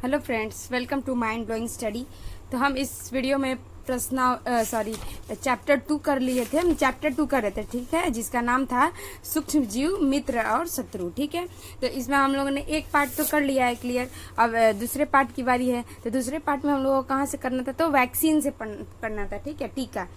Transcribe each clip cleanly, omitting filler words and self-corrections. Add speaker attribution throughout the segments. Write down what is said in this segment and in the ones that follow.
Speaker 1: Hello friends, welcome to Mind Blowing Study. तो हम इस वीडियो में चैप्टर 2 कर लिए थे। हम चैप्टर 2 कर रहे थे, ठीक है, जिसका नाम था सूक्ष्म जीव, मित्र और शत्रु। ठीक है, तो इसमें हम लोगों ने एक पार्ट तो कर लिया है क्लियर। अब दूसरे पार्ट की बारी है। तो दूसरे पार्ट में हम लोगों को कहाँ से करना था, तो वैक्सीन से करना था। ठीक है, टीका।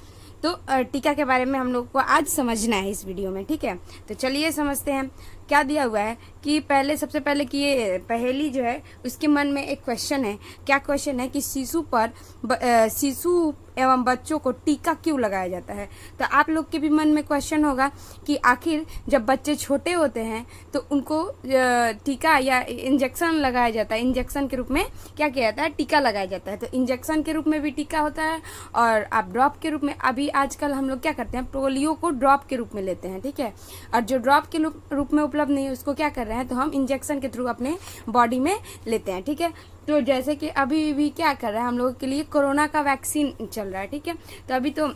Speaker 1: तो टीका के बारे में हम लोग को आज समझना है इस वीडियो में। ठीक है, तो चलिए समझते हैं क्या दिया हुआ है। कि सबसे पहले कि ये पहेली जो है उसके मन में एक क्वेश्चन है। क्या क्वेश्चन है कि शिशु एवं बच्चों को टीका क्यों लगाया जाता है। तो आप लोग के भी मन में क्वेश्चन होगा कि आखिर जब बच्चे छोटे होते हैं तो उनको टीका या इंजेक्शन लगाया जाता है। इंजेक्शन के रूप में क्या किया जाता है, टीका लगाया जाता है। तो इंजेक्शन के रूप में भी टीका होता है और आप ड्रॉप के रूप में, अभी आजकल हम लोग क्या करते हैं, पोलियो को ड्रॉप के रूप में लेते हैं। ठीक है, और जो ड्रॉप के रूप में उपलब्ध नहीं है उसको क्या कर रहे हैं, तो हम इंजेक्शन के थ्रू अपने बॉडी में लेते हैं। ठीक है, तो जैसे कि अभी भी क्या कर रहा है, हम लोगों के लिए कोरोना का वैक्सीन चल रहा है। ठीक है, तो अभी तो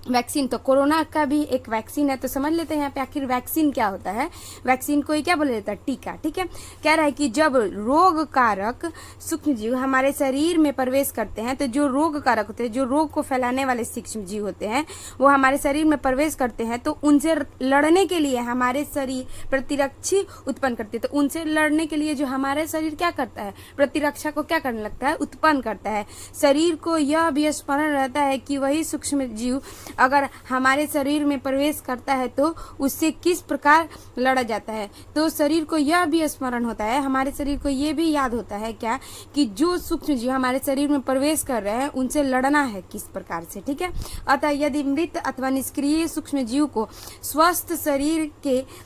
Speaker 1: वैक्सीन, तो कोरोना का भी एक वैक्सीन है। तो समझ लेते हैं यहाँ पे आखिर वैक्सीन क्या होता है। वैक्सीन को ही क्या बोला जाता है, टीका। ठीक है, कह रहा है कि जब रोग कारक सूक्ष्म जीव हमारे शरीर में प्रवेश करते हैं, तो जो रोग कारक होते हैं, जो रोग को फैलाने वाले सूक्ष्म जीव होते हैं, वो हमारे शरीर में प्रवेश करते हैं। तो उनसे लड़ने के लिए हमारे शरीर प्रतिरक्षी उत्पन्न करते हैं। तो उनसे लड़ने के लिए जो हमारे शरीर क्या करता है, प्रतिरक्षा को क्या करने लगता है, उत्पन्न करता है। शरीर को यह भी स्मरण रहता है कि वही सूक्ष्म जीव अगर हमारे शरीर में प्रवेश करता है तो उससे किस प्रकार लड़ा जाता है। तो शरीर को यह भी स्मरण होता है, हमारे शरीर को यह भी याद होता है क्या, कि जो सूक्ष्म जीव हमारे शरीर में प्रवेश कर रहे हैं उनसे लड़ना है किस प्रकार से। ठीक है, अतः यदि मृत अथवा निष्क्रिय सूक्ष्म जीव को स्वस्थ शरीर के,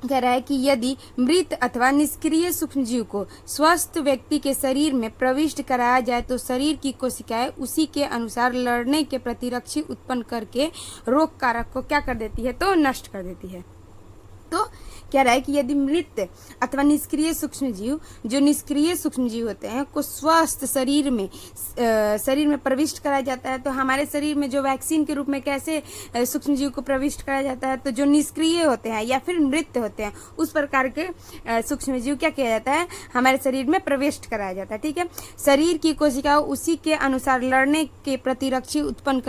Speaker 1: कह रहा है कि यदि मृत अथवा निष्क्रिय सूक्ष्म जीव को स्वस्थ व्यक्ति के शरीर में प्रविष्ट कराया जाए तो शरीर की कोशिकाएं उसी के अनुसार लड़ने के प्रतिरक्षी उत्पन्न करके रोग कारक को क्या कर देती है, तो नष्ट कर देती है। तो कह रहा है कि यदि मृत अथवा निष्क्रिय सूक्ष्म जीव, जो निष्क्रिय सूक्ष्म जीव होते हैं, को स्वस्थ शरीर में प्रविष्ट कराया जाता है। तो हमारे शरीर में जो वैक्सीन के रूप में कैसे सूक्ष्म जीव को प्रविष्ट कराया जाता है, तो जो निष्क्रिय होते हैं या फिर मृत होते हैं उस प्रकार के सूक्ष्म जीव क्या किया जाता है, हमारे शरीर में प्रविष्ट कराया जाता है। ठीक है, शरीर की कोशिकाओं उसी के अनुसार लड़ने के प्रतिरक्षी उत्पन्न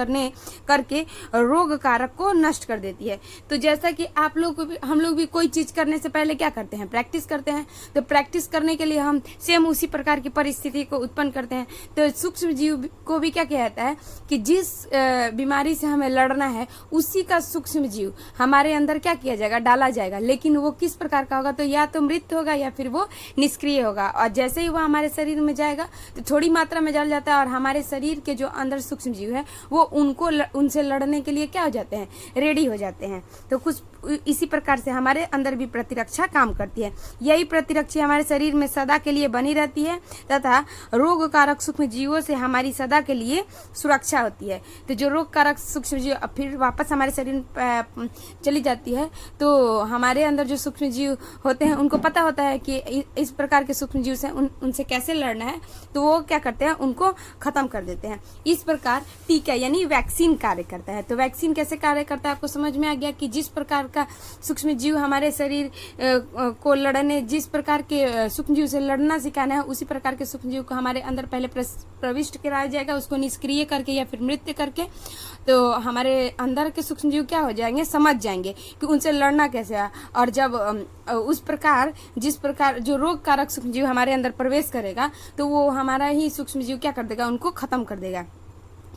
Speaker 1: करके रोग कारक को नष्ट कर देती है। तो जैसा कि आप लोग, हम लोग भी कोई चीज करने से पहले क्या करते हैं, प्रैक्टिस करते हैं। तो प्रैक्टिस करने के लिए हम सेम उसी प्रकार की परिस्थिति को उत्पन्न करते हैं। तो सूक्ष्म जीव को भी क्या किया जाता है कि जिस बीमारी से हमें लड़ना है उसी का सूक्ष्म जीव हमारे अंदर क्या किया जाएगा, डाला जाएगा। लेकिन वो किस प्रकार का होगा, तो या तो मृत होगा या फिर वो निष्क्रिय होगा। और जैसे ही वो हमारे शरीर में जाएगा तो थोड़ी मात्रा में जल जाता है और हमारे शरीर के जो अंदर सूक्ष्म जीव है वो उनसे लड़ने के लिए क्या हो जाते हैं, रेडी हो जाते हैं। तो कुछ इसी प्रकार से हमारे अंदर भी प्रतिरक्षा काम करती है। यही प्रतिरक्षा हमारे शरीर में सदा के लिए बनी रहती है तथा रोग कारक सूक्ष्म जीवों से हमारी सदा के लिए सुरक्षा होती है। तो जो रोग कारक सूक्ष्म जीव फिर वापस हमारे शरीर में चली जाती है, तो हमारे अंदर जो सूक्ष्म जीव होते हैं उनको पता होता है कि इस प्रकार के सूक्ष्म जीव से उनसे कैसे लड़ना है, तो वो क्या करते हैं, उनको खत्म कर देते हैं। इस प्रकार टीका यानी वैक्सीन कार्य करता है। तो वैक्सीन कैसे कार्य करता है, आपको समझ में आ गया कि जिस प्रकार का सूक्ष्म जीव हमारे शरीर को लड़ने, जिस प्रकार के सूक्ष्म जीव से लड़ना सिखाना है, उसी प्रकार के सूक्ष्म जीव को हमारे अंदर पहले प्रविष्ट कराया जाएगा, उसको निष्क्रिय करके या फिर मृत करके। तो हमारे अंदर के सूक्ष्म जीव क्या हो जाएंगे, समझ जाएंगे कि उनसे लड़ना कैसे है। और जब उस प्रकार, जिस प्रकार जो रोग कारक सूक्ष्म जीव हमारे अंदर प्रवेश करेगा तो वो हमारा ही सूक्ष्म जीव क्या कर देगा, उनको खत्म कर देगा।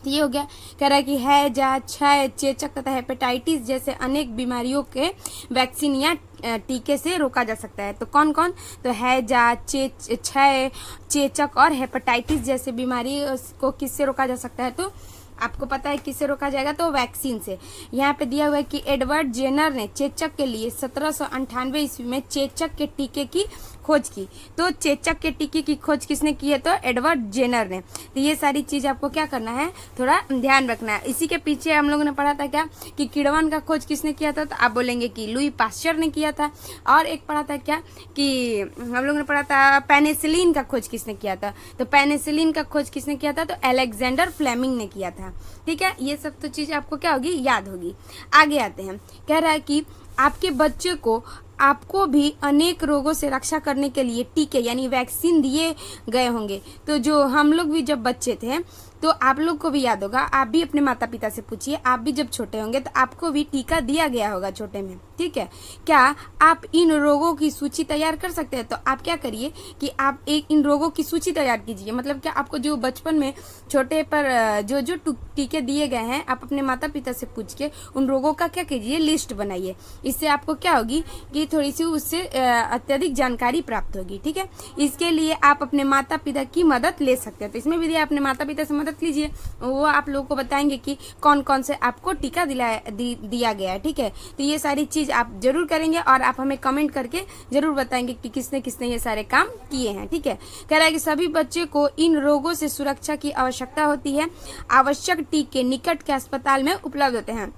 Speaker 1: ये हो गया। कह रहा है कि हैजा, क्षय, चेचक तथा हेपेटाइटिस जैसे अनेक बीमारियों के वैक्सीन या टीके से रोका जा सकता है। तो कौन कौन, तो हैजा, क्षय, चेचक और हेपेटाइटिस जैसे बीमारी को किससे रोका जा सकता है, तो आपको पता है किससे रोका जाएगा, तो वैक्सीन से। यहाँ पे दिया हुआ है कि एडवर्ड जेनर ने चेचक के लिए 1798 ईस्वी में चेचक के टीके की खोज की। तो चेचक के टीके की खोज किसने की है, तो एडवर्ड जेनर ने। तो ये सारी चीज आपको क्या करना है, थोड़ा ध्यान रखना है। इसी के पीछे हम लोगों ने पढ़ा था क्या, कि किड़वन का खोज किसने किया था, तो आप बोलेंगे कि लुई पास्चर ने किया था। और एक पढ़ा था क्या, कि हम लोगों ने पढ़ा था पेनिसिलिन का खोज किसने किया था। तो पेनिसिलिन का खोज किसने किया था, तो अलेक्जेंडर फ्लेमिंग ने किया था। ठीक है, ये सब तो चीज आपको क्या होगी, याद होगी। आगे आते हैं। कह रहा है कि आपके बच्चे को आपको भी अनेक रोगों से रक्षा करने के लिए टीके यानी वैक्सीन दिए गए होंगे। तो जो हम लोग भी जब बच्चे थे तो आप लोग को भी याद होगा, आप भी अपने माता पिता से पूछिए, आप भी जब छोटे होंगे तो आपको भी टीका दिया गया होगा छोटे में, ठीक है। क्या आप इन रोगों की सूची तैयार कर सकते हैं? तो आप क्या करिए कि आप एक इन रोगों की सूची तैयार कीजिए। मतलब क्या, आपको जो बचपन में छोटे पर जो जो टीके दिए गए हैं, आप अपने माता पिता से पूछ के उन रोगों का क्या कीजिए, लिस्ट बनाइए। इससे आपको क्या होगी कि थोड़ी सी उससे अत्यधिक जानकारी प्राप्त होगी, ठीक है। इसके लिए आप अपने माता पिता की मदद ले सकते हैं। तो इसमें भी अपने माता पिता से मदद लीजिए, वो आप लोगों को बताएंगे कि कौन कौन से आपको टीका दिया गया है, ठीक है। तो ये सारी चीज आप जरूर करेंगे और आप हमें कमेंट करके जरूर बताएंगे कि किसने किसने ये सारे काम किए हैं, ठीक है। कह रहा है कि सभी बच्चे को इन रोगों से सुरक्षा की आवश्यकता होती है। आवश्यक टीके निकट के अस्पताल में उपलब्ध होते हैं।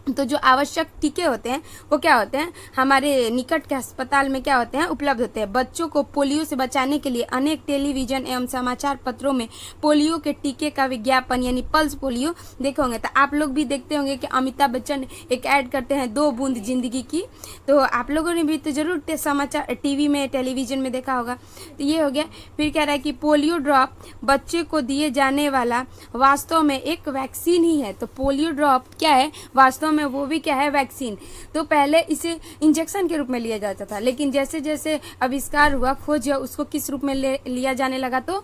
Speaker 1: तो जो आवश्यक टीके होते हैं वो क्या होते हैं, हमारे निकट के अस्पताल में क्या होते हैं, उपलब्ध होते हैं। बच्चों को पोलियो से बचाने के लिए अनेक टेलीविजन एवं समाचार पत्रों में पोलियो के टीके का विज्ञापन यानी पल्स पोलियो देखे होंगे। तो आप लोग भी देखते होंगे कि अमिताभ बच्चन एक ऐड करते हैं 2 बूंद जिंदगी की। तो आप लोगों ने भी तो जरूर समाचार टीवी में टेलीविजन में देखा होगा। तो ये हो गया। फिर कह रहा है कि पोलियो ड्रॉप बच्चे को दिए जाने वाला वास्तव में एक वैक्सीन ही है। तो पोलियो ड्रॉप क्या है, वास्तव में वो भी क्या है, वैक्सीन। तो पहले इसे इंजेक्शन के रूप में लिया जाता था, लेकिन जैसे जैसे आविष्कार हुआ, खोज हुआ, उसको किस रूप में लिया जाने लगा, तो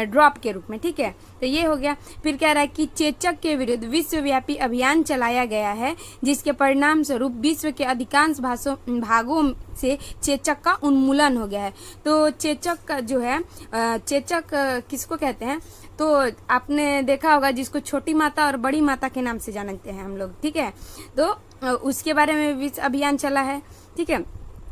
Speaker 1: ड्रॉप के रूप में, ठीक है। तो ये हो गया। फिर कह रहा है कि चेचक के विरुद्ध विश्वव्यापी अभियान चलाया गया है, जिसके परिणाम स्वरूप विश्व के अधिकांश भागों से चेचक का उन्मूलन हो गया है। तो चेचक का जो है, चेचक किसको कहते हैं, तो आपने देखा होगा जिसको छोटी माता और बड़ी माता के नाम से जानते हैं हम लोग, ठीक है। तो उसके बारे में विश्व अभियान चला है, ठीक है।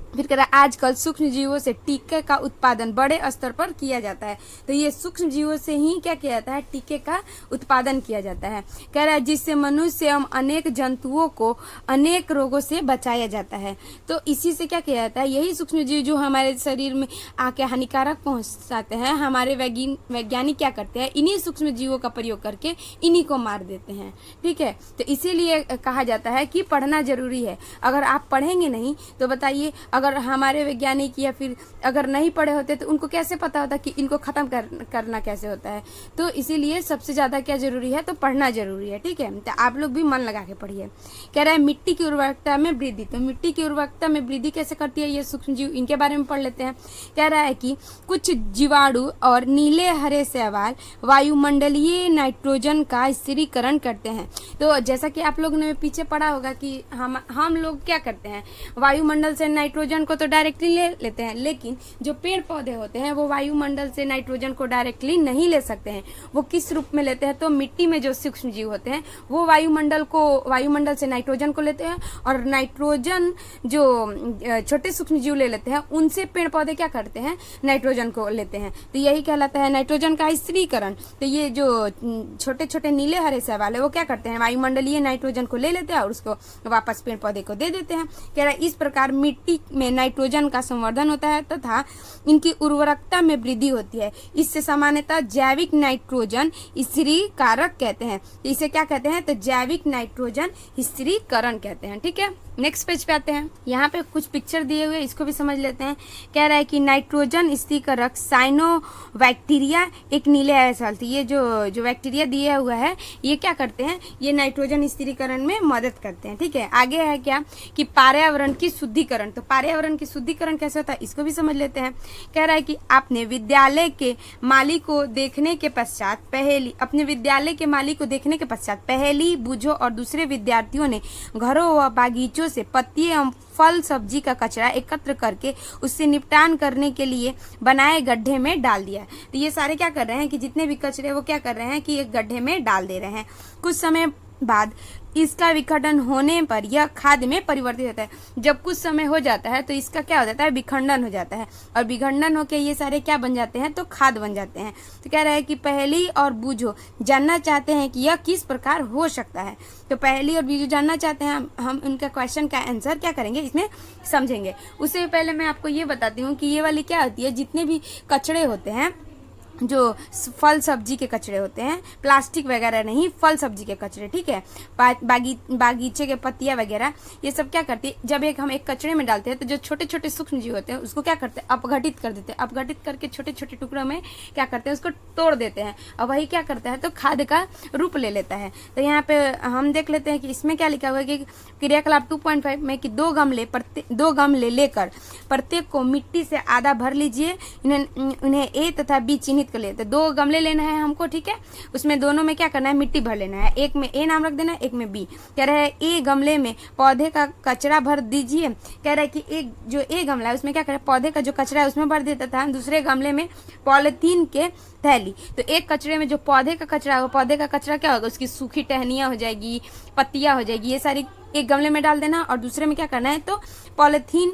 Speaker 1: फिर कह रहा है आजकल सूक्ष्म जीवों से टीके का उत्पादन बड़े स्तर पर किया जाता है। तो ये सूक्ष्म जीवों से ही क्या किया जाता है, टीके का उत्पादन किया जाता है। कह रहा है जिससे मनुष्य एवं अनेक जंतुओं को अनेक रोगों से बचाया जाता है। तो इसी से क्या किया जाता है, यही सूक्ष्म जीव जो हमारे शरीर में आके हानिकारक पहुंचाते हैं, हमारे वैज्ञानिक क्या करते हैं, इन्हीं सूक्ष्म जीवों का प्रयोग करके इन्हीं को मार देते हैं, ठीक है। तो इसीलिए कहा जाता है कि पढ़ना जरूरी है। अगर आप पढ़ेंगे नहीं तो बताइए, अगर हमारे वैज्ञानिक या फिर अगर नहीं पढ़े होते तो उनको कैसे पता होता कि इनको खत्म करना कैसे होता है। तो इसीलिए सबसे ज्यादा क्या जरूरी है, तो पढ़ना जरूरी है, ठीक है। तो आप लोग भी मन लगा के पढ़िए। कह रहा है मिट्टी की उर्वरकता में वृद्धि। तो मिट्टी की उर्वरकता में वृद्धि कैसे करती है ये सूक्ष्म जीव, इनके बारे में पढ़ लेते हैं। कह रहा है कि कुछ जीवाणु और नीले हरे शैवाल वायुमंडलीय नाइट्रोजन का स्थिरीकरण करते हैं। तो जैसा कि आप लोगों ने पीछे पढ़ा होगा कि हम लोग क्या करते हैं, वायुमंडल से नाइट्रोजन को तो डायरेक्टली ले लेते हैं, लेकिन जो पेड़ पौधे होते हैं वो वायुमंडल से नाइट्रोजन को डायरेक्टली नहीं ले सकते हैं। वो किस रूप में लेते हैं, तो मिट्टी में जो सूक्ष्म जीव होते हैं वो वायुमंडल से नाइट्रोजन को लेते हैं, और नाइट्रोजन जो छोटे सूक्ष्म जीव ले लेते हैं उनसे पेड़ पौधे क्या करते हैं, नाइट्रोजन को लेते हैं। तो यही कहलाता है नाइट्रोजन का स्थिरीकरण। तो ये जो छोटे छोटे नीले हरे शैवाल है वो क्या करते हैं, वायुमंडलीय नाइट्रोजन को ले लेते हैं और उसको वापस पेड़ पौधे को दे देते हैं। कह रहा है इस प्रकार मिट्टी में नाइट्रोजन का संवर्धन होता है तथा इनकी उर्वरकता में वृद्धि होती है। इससे सामान्यतः जैविक नाइट्रोजन स्थिरीकारक कहते हैं। इसे क्या कहते हैं, तो जैविक नाइट्रोजन स्थिरीकरण कहते हैं, ठीक है। नेक्स्ट पेज पे आते हैं। यहाँ पे कुछ पिक्चर दिए हुए, इसको भी समझ लेते हैं। कह रहा है कि नाइट्रोजन स्थिरीकारक साइनोबैक्टीरिया एक नीले शैवाल थी। ये जो बैक्टीरिया दिया हुआ है ये क्या करते हैं, ये नाइट्रोजन स्थिरीकरण में मदद करते हैं, ठीक है। आगे है क्या कि पर्यावरण की शुद्धिकरण। तो पर्यावरण की शुद्धिकरण कैसे होता है इसको भी समझ लेते हैं। कह रहा है कि अपने विद्यालय के माली को देखने के पश्चात पहली बूझो और दूसरे विद्यार्थियों ने घरों व बागीचों से पत्ती एवं फल सब्जी का कचरा एकत्र करके उससे निपटान करने के लिए बनाए गड्ढे में डाल दिया। तो ये सारे क्या कर रहे हैं कि जितने भी कचरे वो क्या कर रहे हैं कि एक गड्ढे में डाल दे रहे हैं। कुछ समय बाद इसका विखंडन होने पर यह खाद में परिवर्तित होता है। जब कुछ समय हो जाता है तो इसका क्या हो जाता है, विखंडन हो जाता है, और विखंडन होकर ये सारे क्या बन जाते हैं, तो खाद बन जाते हैं। तो कह रहा है कि पहली और बूझो जानना चाहते हैं कि यह किस प्रकार हो सकता है। तो पहली और बीजो जानना चाहते हैं, हम उनका क्वेश्चन का आंसर क्या करेंगे, इसमें समझेंगे। उससे पहले मैं आपको ये बताती हूँ कि ये वाली क्या होती है, जितने भी कचड़े होते हैं जो फल सब्जी के कचरे होते हैं, प्लास्टिक वगैरह नहीं, फल सब्जी के कचरे, ठीक है, बागीचे के पत्तियां वगैरह, ये सब क्या करती है, जब हम एक कचरे में डालते हैं तो जो छोटे छोटे सूक्ष्म जीव होते हैं उसको क्या करते हैं, अपघटित कर देते हैं। अपघटित करके छोटे छोटे टुकड़ों में क्या करते हैं, उसको तोड़ देते हैं और वही क्या करता है, तो खाद का रूप ले लेता है। तो यहाँ पे हम देख लेते हैं कि इसमें क्या लिखा हुआ है कि क्रियाकलाप 2.5 में कि दो गमले लेकर प्रत्येक को मिट्टी से आधा भर लीजिए, उन्हें ए तथा बी चिन्हित कर लिए। तो 2 गमले लेना है हमको, ठीक है, उसमें दोनों में क्या करना है, मिट्टी भर लेना है, एक में ए नाम रख देना है, एक में बी। कह रहा है ए गमले में पौधे का कचरा भर दीजिए। कह रहा है कि एक जो ए गमला है उसमें क्या करें, पौधे का जो कचरा है उसमें भर देता था, दूसरे गमले में पॉलिथीन के थैली। तो एक कचरे में जो पौधे का कचरा होगा, पौधे का कचरा क्या होगा, उसकी सूखी टहनियां हो जाएगी, पत्तियां हो जाएगी, ये सारी एक गमले में डाल देना और दूसरे में क्या करना है, तो पॉलिथीन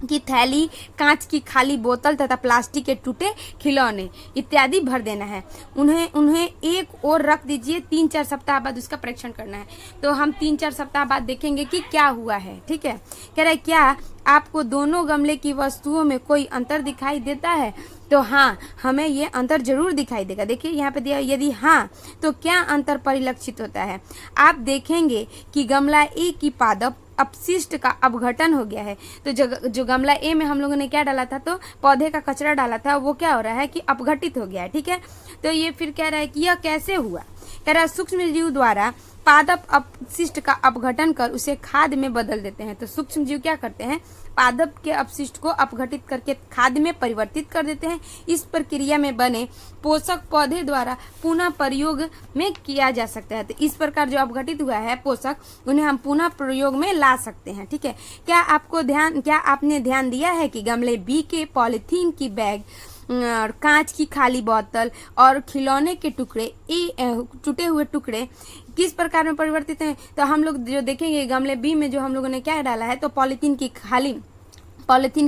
Speaker 1: की थैली, कांच की खाली बोतल तथा प्लास्टिक के टूटे खिलौने इत्यादि भर देना है। उन्हें एक और रख दीजिए, 3-4 सप्ताह बाद उसका परीक्षण करना है। तो हम 3-4 सप्ताह बाद देखेंगे कि क्या हुआ है, ठीक है। कह रहा है क्या आपको दोनों गमले की वस्तुओं में कोई अंतर दिखाई देता है? तो हाँ, हमें ये अंतर जरूर दिखाई देगा। देखिए यहाँ पे दिया, यदि हाँ तो क्या अंतर परिलक्षित होता है? आप देखेंगे कि गमला ए की पादप अपशिष्ट का अपघटन हो गया है। तो जो गमला ए में हम लोगों ने क्या डाला था, तो पौधे का कचरा डाला था, वो क्या हो रहा है कि अपघटित हो गया है, ठीक है। तो ये फिर कह रहा है कि यह कैसे हुआ? कह रहा है सूक्ष्म जीव द्वारा पादप अपशिष्ट का अपघटन कर उसे खाद में बदल देते हैं। तो सूक्ष्म जीव क्या करते हैं, पादप के अपशिष्ट को अपघटित करके खाद में परिवर्तित कर देते हैं। इस प्रक्रिया में बने पोषक पौधे द्वारा पुनः प्रयोग में किया जा सकता है। तो इस प्रकार जो अपघटित हुआ है पोषक, उन्हें हम पुनः प्रयोग में ला सकते हैं, ठीक है। क्या आपने ध्यान दिया है कि गमले बी के पॉलिथीन की बैग, कांच की खाली बोतल और खिलौने के टुकड़े, टूटे हुए टुकड़े किस प्रकार में परिवर्तित हैं? तो हम लोग जो देखेंगे गमले बी में जो हम लोगों ने क्या डाला है, तो पॉलिथीन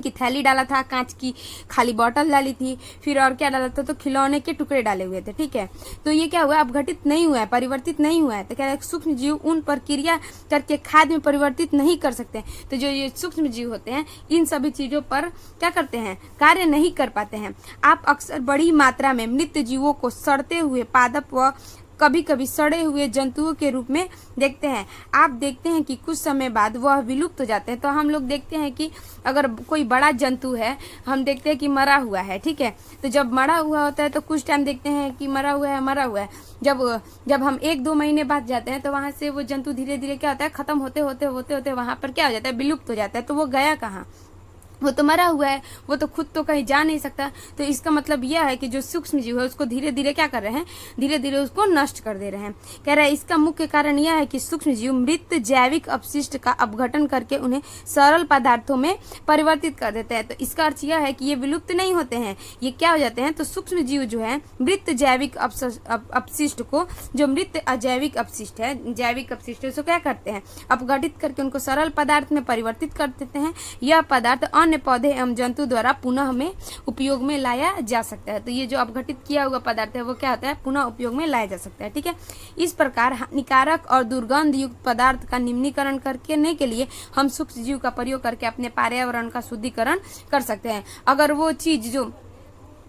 Speaker 1: की थैली डाला था, कांच की खाली बोतल डाली थी, फिर और क्या डाला था, तो खिलौने के टुकड़े डाले हुए थे, ठीक है। तो ये क्या हुआ, अपघटित नहीं हुआ है, परिवर्तित नहीं हुआ है। तो क्या है, सूक्ष्म जीव उन प्रक्रिया करके खाद में परिवर्तित नहीं कर सकते। तो जो ये सूक्ष्म जीव होते हैं, इन सभी चीजों पर क्या करते हैं, कार्य नहीं कर पाते हैं। आप अक्सर बड़ी मात्रा में मृत जीवों को सड़ते हुए पादप व कभी कभी सड़े हुए जंतुओं के रूप में देखते हैं। आप देखते हैं कि कुछ समय बाद वह विलुप्त हो जाते हैं। तो हम लोग देखते हैं कि अगर कोई बड़ा जंतु है, हम देखते हैं कि मरा हुआ है, ठीक है। तो जब मरा हुआ होता है तो कुछ टाइम देखते हैं कि मरा हुआ है। जब हम 1-2 महीने बाद जाते हैं तो वहां से वो जंतु धीरे धीरे क्या होता है, खत्म होते होते वहां पर क्या हो जाता है, विलुप्त हो जाता है। तो वो गया कहाँ, वो तो मरा हुआ है, वो तो खुद तो कहीं जा नहीं सकता। तो इसका मतलब यह है कि जो सूक्ष्म जीव है उसको धीरे धीरे क्या कर रहे हैं, धीरे धीरे उसको नष्ट कर दे रहे हैं। कह रहा है इसका मुख्य कारण यह है कि सूक्ष्म जीव मृत जैविक अपशिष्ट का अपघटन करके उन्हें सरल पदार्थों में परिवर्तित कर देते हैं। तो इसका अर्थ यह है कि ये विलुप्त नहीं होते हैं, ये क्या हो जाते हैं, तो सूक्ष्म जीव जो है मृत जैविक अपशिष्ट को, जो मृत अजैविक अपशिष्ट है, जैविक अपशिष्ट है, उसको क्या करते हैं, अपघटित करके उनको सरल पदार्थ में परिवर्तित कर देते हैं। यह पदार्थ अन्य पौधे एवं जंतु द्वारा पुनः हमें उपयोग में लाया जा सकता है। तो ये जो अपघटित किया हुआ पदार्थ है वो क्या होता है, पुनः उपयोग में लाया जा सकता है, ठीक है। इस प्रकार हानिकारक और दुर्गंध युक्त पदार्थ का निम्नीकरण करने के लिए हम सूक्ष्म जीव का प्रयोग करके अपने पर्यावरण का शुद्धिकरण कर सकते हैं। अगर वो चीज जो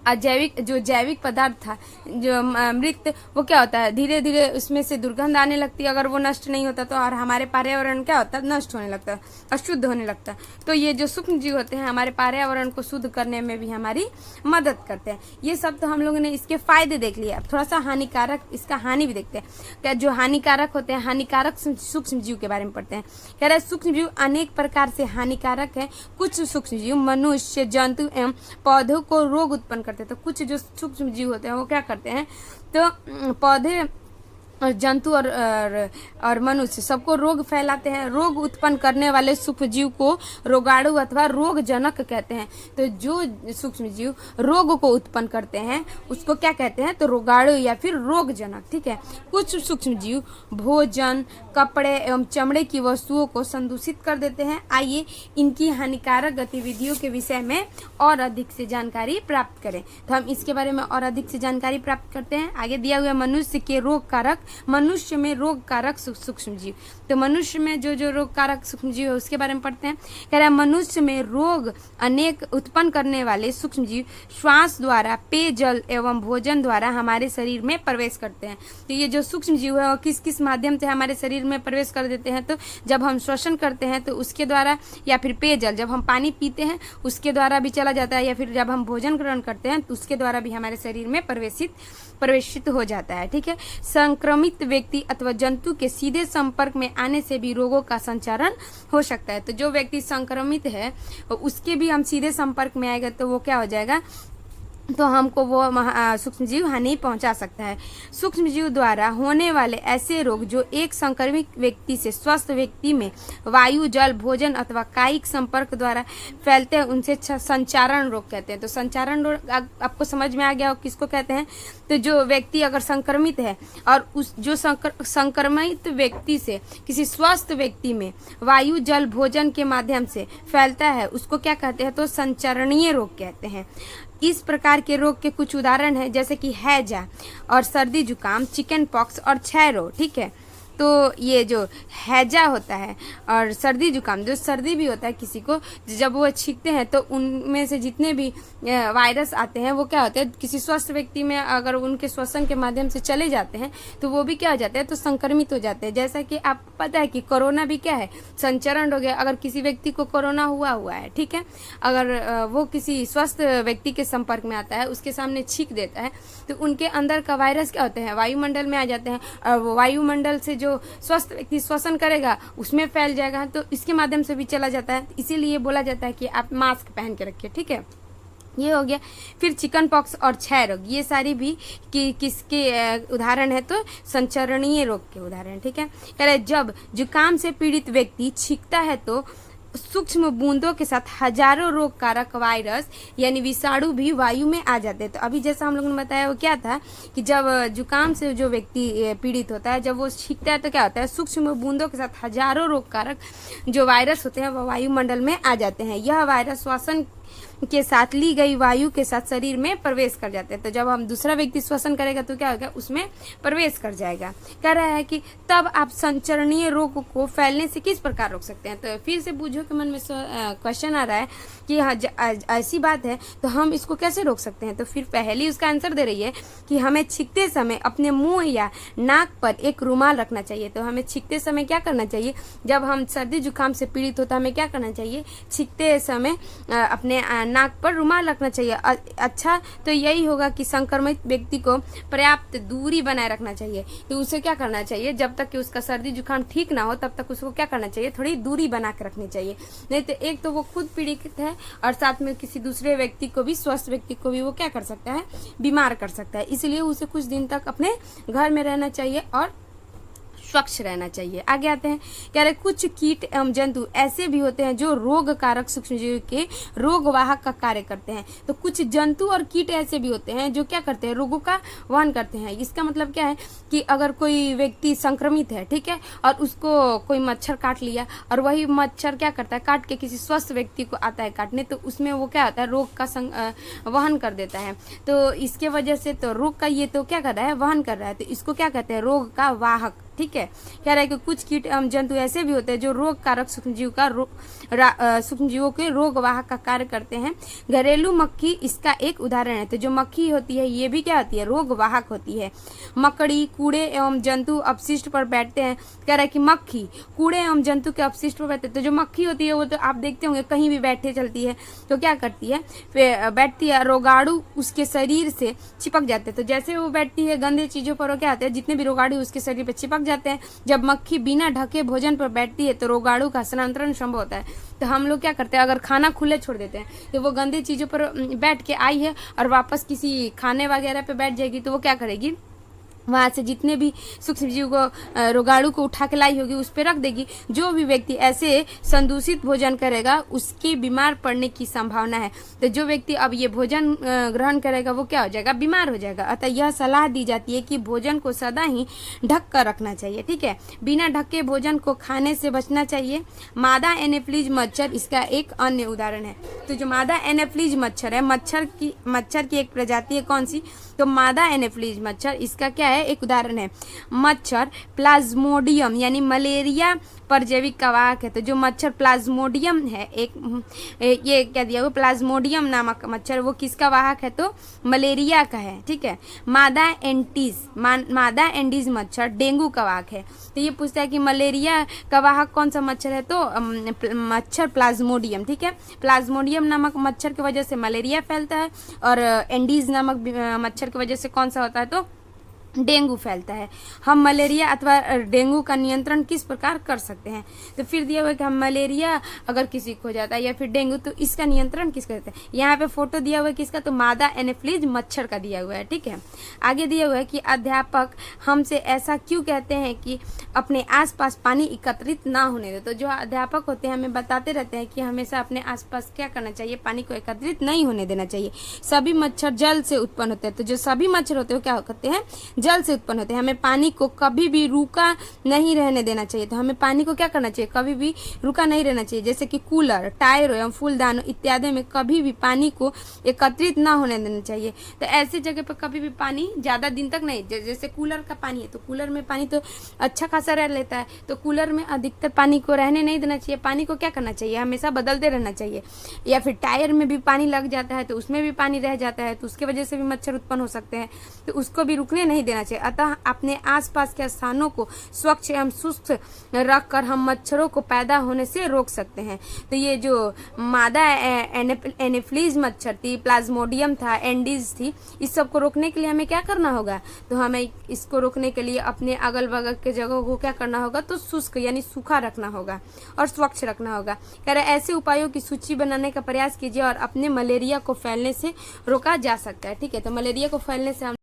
Speaker 1: जैविक पदार्थ था, जो मृत, वो क्या होता है, धीरे धीरे उसमें से दुर्गंध आने लगती है। अगर वो नष्ट नहीं होता तो और हमारे पर्यावरण क्या होता है, नष्ट होने लगता है, अशुद्ध होने लगता है। तो ये जो सूक्ष्म जीव होते हैं हमारे पर्यावरण को शुद्ध करने में भी हमारी मदद करते हैं। ये सब तो हम लोगों ने इसके फायदे देख लिए। अब थोड़ा सा हानिकारक, इसका हानि भी देखते हैं। क्या जो हानिकारक होते हैं, हानिकारक सूक्ष्म जीव के बारे में पढ़ते हैं। कह रहे सूक्ष्म जीव अनेक प्रकार से हानिकारक है। कुछ सूक्ष्म जीव मनुष्य, जंतु एवं पौधों को रोग उत्पन्न करते हैं। तो कुछ जो सूक्ष्म जीव होते हैं वो क्या करते हैं, तो पौधे और जंतु और मनुष्य सबको रोग फैलाते हैं। रोग उत्पन्न करने वाले सूक्ष्म जीव को रोगाणु अथवा रोगजनक कहते हैं। तो जो सूक्ष्म जीव रोग को उत्पन्न करते हैं उसको क्या कहते हैं, तो रोगाणु या फिर रोगजनक, ठीक है। कुछ सूक्ष्म जीव भोजन, कपड़े एवं चमड़े की वस्तुओं को संदूषित कर देते हैं। आइए इनकी हानिकारक गतिविधियों के विषय में और अधिक से जानकारी प्राप्त करें। तो हम इसके बारे में और अधिक से जानकारी प्राप्त करते हैं। आगे दिया हुआ मनुष्य के रोग कारक मनुष्य में रोग कारक सूक्ष्म जीव। तो मनुष्य में जो जो रोग कारक सूक्ष्म जीव है उसके बारे में पढ़ते हैं। कह रहा है मनुष्य में रोग अनेक उत्पन्न करने वाले सूक्ष्म जीव श्वास द्वारा, पेय जल एवं भोजन द्वारा हमारे शरीर में प्रवेश करते हैं। तो ये जो सूक्ष्म जीव है वो किस किस माध्यम से हमारे शरीर में प्रवेश कर देते हैं? तो जब हम श्वसन करते हैं तो उसके द्वारा, या फिर पेयजल जब हम पानी पीते हैं उसके द्वारा भी चला जाता है, या फिर जब हम भोजन ग्रहण करते हैं तो उसके द्वारा भी हमारे शरीर में प्रवेशित हो जाता है। ठीक है। संक्रमित व्यक्ति अथवा जंतु के सीधे संपर्क में आने से भी रोगों का संचारण हो सकता है। तो जो व्यक्ति संक्रमित है उसके भी हम सीधे संपर्क में आएगा तो वो क्या हो जाएगा, तो हमको वो सूक्ष्मजीव हानि पहुंचा सकता है। सूक्ष्मजीव द्वारा होने वाले ऐसे रोग जो एक संक्रमित व्यक्ति से स्वस्थ व्यक्ति में वायु, जल, भोजन अथवा कायिक संपर्क द्वारा फैलते हैं उनसे संचारण रोग कहते हैं। तो संचारण रोग आपको समझ में आ गया हो किसको कहते हैं? तो जो व्यक्ति अगर संक्रमित है और उस जो संक्रमित व्यक्ति से किसी स्वस्थ व्यक्ति में वायु, जल, भोजन के माध्यम से फैलता है उसको क्या कहते हैं? तो संचरणीय रोग कहते हैं। इस प्रकार के रोग के कुछ उदाहरण हैं जैसे कि हैजा और सर्दी जुकाम, चिकन पॉक्स और क्षय रोग। ठीक है। तो ये जो हैजा होता है और सर्दी जुकाम, जो सर्दी भी होता है किसी को, जब वो छींकते हैं तो उनमें से जितने भी वायरस आते हैं वो क्या होते हैं, किसी स्वस्थ व्यक्ति में अगर उनके श्वसन के माध्यम से चले जाते हैं तो वो भी क्या हो जाते हैं, तो संक्रमित हो जाते हैं। जैसा कि आपको पता है कि कोरोना भी क्या है, संचरण हो गया। अगर किसी व्यक्ति को कोरोना हुआ है, ठीक है, अगर वो किसी स्वस्थ व्यक्ति के संपर्क में आता है, उसके सामने छींक देता है तो उनके अंदर का वायरस क्या होते हैं, वायुमंडल में आ जाते हैं और वो वायुमंडल से जो स्वस्थ व्यक्ति श्वसन करेगा उसमें फैल जाएगा, तो इसके माध्यम से भी चला जाता है। इसीलिए बोला जाता है कि आप मास्क पहन के रखिए। ठीक है, ये हो गया। फिर चिकन पॉक्स और क्षय रोग, ये सारी भी किसके उदाहरण है, तो संचरणीय रोग के उदाहरण। ठीक है। कह रहे जब जुकाम से पीड़ित व्यक्ति छींकता है तो सूक्ष्म बूंदों के साथ हजारों रोग कारक वायरस यानी विषाणु भी वायु में आ जाते हैं। तो अभी जैसा हम लोगों ने बताया वो क्या था कि जब जुकाम से जो व्यक्ति पीड़ित होता है, जब वो छींकता है तो क्या होता है, सूक्ष्म बूंदों के साथ हजारों रोग कारक जो वायरस होते हैं वो वायुमंडल में आ जाते हैं। यह वायरस श्वसन के साथ ली गई वायु के साथ शरीर में प्रवेश कर जाते हैं। तो जब हम दूसरा व्यक्ति श्वसन करेगा तो क्या होगा, उसमें प्रवेश कर जाएगा। कह रहा है कि तब आप संचरणीय रोग को फैलने से किस प्रकार रोक सकते हैं। तो फिर से बूझो के मन में क्वेश्चन आ रहा है कि हाँ ऐसी बात है तो हम इसको कैसे रोक सकते हैं। तो फिर पहली उसका आंसर दे रही है कि हमें छींकते समय अपने मुंह या नाक पर एक रुमाल रखना चाहिए। तो हमें छींकते समय क्या करना चाहिए, जब हम सर्दी जुकाम से पीड़ित होता है हमें क्या करना चाहिए, छींकते समय अपने नाक पर रुमाल रखना चाहिए। अच्छा, तो यही होगा कि संक्रमित व्यक्ति को पर्याप्त दूरी बनाए रखना चाहिए। तो उसे क्या करना चाहिए, जब तक कि उसका सर्दी जुकाम ठीक ना हो तब तक उसको क्या करना चाहिए, थोड़ी दूरी बना के रखनी चाहिए। नहीं तो एक तो वो खुद पीड़ित है और साथ में किसी दूसरे व्यक्ति को भी, स्वस्थ व्यक्ति को भी वो क्या कर सकता है, बीमार कर सकता है। इसलिए उसे कुछ दिन तक अपने घर में रहना चाहिए और स्वच्छ रहना चाहिए। आगे आते हैं, कह रहे कुछ कीट एवं जंतु ऐसे भी होते हैं जो रोग कारक सूक्ष्मजीव के रोग वाहक का कार्य करते हैं। तो कुछ जंतु और कीट ऐसे भी होते हैं जो क्या करते हैं, रोगों का वहन करते हैं। इसका मतलब क्या है कि अगर कोई व्यक्ति संक्रमित है, ठीक है, और उसको कोई मच्छर काट लिया और वही मच्छर क्या करता है, काट के किसी स्वस्थ व्यक्ति को आता है काटने, तो उसमें वो क्या होता है, रोग का वहन कर देता है। तो इसके वजह से तो रोग का ये तो क्या कर रहा है, वहन कर रहा है। तो इसको क्या कहते हैं, रोग का वाहक। ठीक है, कह रहा है कि कुछ कीट एवं जंतु ऐसे भी होते हैं जो रोग कारक सूक्ष्मजीवों के रोग वाहक का कार्य करते हैं। घरेलू मक्खी इसका एक उदाहरण है। तो जो मक्खी होती है ये भी क्या होती है, रोग वाहक होती है। मकड़ी कूड़े एवं जंतु अपशिष्ट पर बैठते हैं। कह रहा है कि मक्खी कूड़े एवं जंतु के अपशिष्ट पर बैठते हैं। तो जो मक्खी होती है वो तो आप देखते होंगे कहीं भी बैठे चलती है, तो क्या करती है, बैठती है, रोगाणु उसके शरीर से चिपक जाते हैं। तो जैसे वो बैठती है गंदे चीजों पर, वो क्या होता है, जितने भी रोगाणु उसके शरीर पर चिपक जाते हैं। जब मक्खी बिना ढके भोजन पर बैठती है तो रोगाणु का स्थानांतरण संभव होता है। तो हम लोग क्या करते हैं, अगर खाना खुले छोड़ देते हैं तो वो गंदे चीजों पर बैठ के आई है और वापस किसी खाने वगैरह पे बैठ जाएगी, तो वो क्या करेगी, वहां से जितने भी सूक्ष्मजीव को रोगाणु को उठा के लाई होगी उस पर रख देगी। जो भी व्यक्ति ऐसे संदूषित भोजन करेगा उसके बीमार पड़ने की संभावना है। तो जो व्यक्ति अब ये भोजन ग्रहण करेगा वो क्या हो जाएगा, बीमार हो जाएगा। अतः यह सलाह दी जाती है कि भोजन को सदा ही ढक कर रखना चाहिए। ठीक है, बिना ढके भोजन को खाने से बचना चाहिए। मादा एनोफिलीज मच्छर इसका एक अन्य उदाहरण है। तो जो मादा एनोफिलीज मच्छर है, मच्छर की एक प्रजाति है, कौन सी, तो मादा एनोफिलीज मच्छर, इसका क्या है, है, एक उदाहरण है मच्छर प्लाज्मोडियम यानी मलेरिया परजैविक का वाहक है। तो जो मच्छर प्लाज्मोडियम है, ये क्या दिया हुआ, प्लाज्मोडियम नामक मच्छर, वो किसका वाहक है, तो मलेरिया का है। ठीक है। मादा एंडीज मच्छर डेंगू का वाहक है। तो ये पूछता है कि मलेरिया का वाहक कौन सा मच्छर है, तो मच्छर प्लाज्मोडियम। ठीक है। प्लाज्मोडियम नामक मच्छर की वजह से मलेरिया फैलता है, और एंडीज नामक मच्छर की वजह से कौन सा होता है, तो डेंगू फैलता है। हम मलेरिया अथवा डेंगू का नियंत्रण किस प्रकार कर सकते हैं, तो फिर दिया हुआ है कि हम मलेरिया अगर किसी को हो जाता है या फिर डेंगू, तो इसका नियंत्रण किस करते हैं। यहाँ पे फोटो दिया हुआ है किसका, तो मादा एनोफिलीज मच्छर का दिया हुआ है। ठीक है। आगे दिया हुआ है कि अध्यापक हमसे ऐसा क्यों कहते हैं कि अपने आसपास पानी एकत्रित ना होने दे। तो जो अध्यापक होते हैं हमें बताते रहते हैं कि हमेशा अपने आसपास क्या करना चाहिए, पानी को एकत्रित नहीं होने देना चाहिए। सभी मच्छर जल से उत्पन्न होते हैं। तो जो सभी मच्छर होते हैं वो क्या करते हैं, जल से उत्पन्न होते हैं। हमें पानी को कभी भी रुका नहीं रहने देना चाहिए। तो हमें पानी को क्या करना चाहिए, कभी भी रुका नहीं रहना चाहिए। जैसे कि कूलर, टायरों एवं फूलदानों इत्यादि में कभी भी पानी को एकत्रित ना होने देना चाहिए। तो ऐसी जगह पर कभी भी पानी ज्यादा दिन तक नहीं, जैसे कूलर का पानी है तो कूलर में पानी तो अच्छा खासा रह लेता है, तो कूलर में अधिकतर पानी को रहने नहीं देना चाहिए। पानी को क्या करना चाहिए, हमेशा बदलते रहना चाहिए। या फिर टायर में भी पानी लग जाता है तो उसमें भी पानी रह जाता है, तो उसके वजह से भी मच्छर उत्पन्न हो सकते हैं, तो उसको भी रुकने नहीं देना चाहिए। अतः अपने आसपास के स्थानों को स्वच्छ एवं शुष्क रखकर हम मच्छरों को पैदा होने से रोक सकते हैं। तो ये जो मादा एनोफिलीज मच्छर थी, प्लाज्मोडियम था, एंडीज थी, इस सब को रोकने के लिए हमें क्या करना होगा, तो हमें इसको रोकने के लिए अपने अगल बगल के जगहों को क्या करना होगा, तो शुष्क यानी सूखा रखना होगा और स्वच्छ रखना होगा। कह रहे ऐसे उपायों की सूची बनाने का प्रयास कीजिए और अपने मलेरिया को फैलने से रोका जा सकता है। ठीक है। तो मलेरिया को फैलने से हम